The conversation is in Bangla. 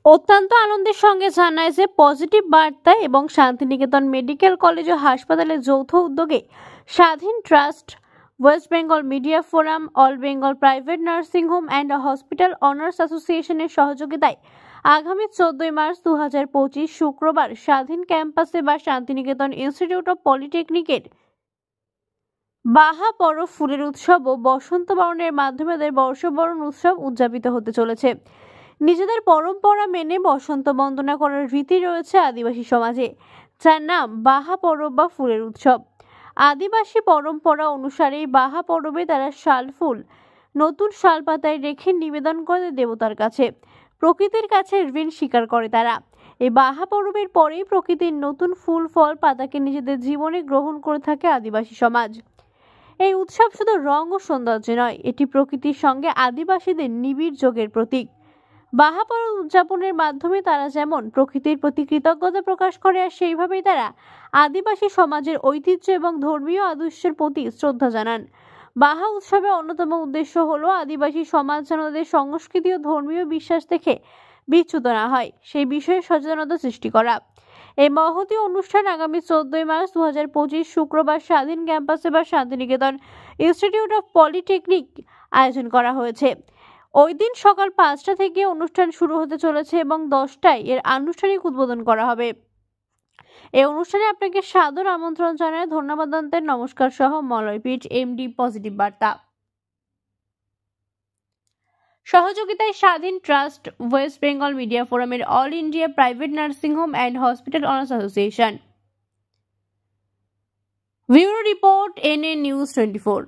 অত্যন্ত আনন্দের সঙ্গে জানায় যে পজিটিভ বার্তা এবং শান্তিনিকেতন মেডিকেল কলেজ ও হাসপাতালের যৌথ উদ্যোগে স্বাধীন trust, West Bengal media forum, all Bengal private nursing home and hospital honours অ্যাসোসিয়েশনের সহযোগিতায় আগামী 14 মার্চ 2025 শুক্রবার স্বাধীন ক্যাম্পাসে বা শান্তিনিকেতন ইনস্টিটিউট অফ পলিটেকনিকের বাহা পরব ফুলের উৎসব ও বসন্ত বরণের মাধ্যমে তাদের বর্ষবরণ উৎসব উদযাপিত হতে চলেছে। নিজেদের পরম্পরা মেনে বসন্ত বন্দনা করার রীতি রয়েছে আদিবাসী সমাজে, যার নাম বাহা পরব বা ফুলের উৎসব। আদিবাসী পরম্পরা অনুসারে বাহা পরবে তারা শাল ফুল নতুন শাল পাতায় রেখে নিবেদন করে দেবতার কাছে, প্রকৃতির কাছে ঋণ স্বীকার করে তারা। এই বাহা পরবের পরেই প্রকৃতির নতুন ফুল ফল পাতাকে নিজেদের জীবনে গ্রহণ করে থাকে আদিবাসী সমাজ। এই উৎসব শুধু রং ও সৌন্দর্য নয়, এটি প্রকৃতির সঙ্গে আদিবাসীদের নিবিড় যোগের প্রতীক। বাহা পরব উদযাপনের মাধ্যমে তারা যেমন প্রকৃতির প্রতি কৃতজ্ঞতা প্রকাশ করে, আর সেইভাবেই তারা আদিবাসী সমাজের ঐতিহ্য এবং ধর্মীয় আদর্শের প্রতি শ্রদ্ধা জানান। বাহা উৎসবের অন্যতম উদ্দেশ্য হলো আদিবাসী সমাজ যেন তাদের সংস্কৃতি ও ধর্মীয় বিশ্বাস থেকে বিচ্যুত না হয়, সেই বিষয়ে সচেতনতা সৃষ্টি করা। এই মহতী অনুষ্ঠান আগামী 14 মার্চ 2025 শুক্রবার স্বাধীন ক্যাম্পাসে বা শান্তিনিকেতন ইনস্টিটিউট অফ পলিটেকনিক আয়োজন করা হয়েছে। ওই দিন সকাল 5টা থেকে অনুষ্ঠান শুরু হতে চলেছে এবং 10টায় এর আনুষ্ঠানিক উদ্বোধন করা হবে। এই অনুষ্ঠানে আপনাকে সাদর আমন্ত্রণ জানায় ধন্যবাদ দন্তের নমস্কার সহ মলয়পীঠ এমডি পজিটিভ বার্তা। সহযোগিতায় স্বাধীন ট্রাস্ট, ওয়েস্ট বেঙ্গল মিডিয়া ফোরামের all India private nursing home and hospital honours association. Bureau report, NA News 24।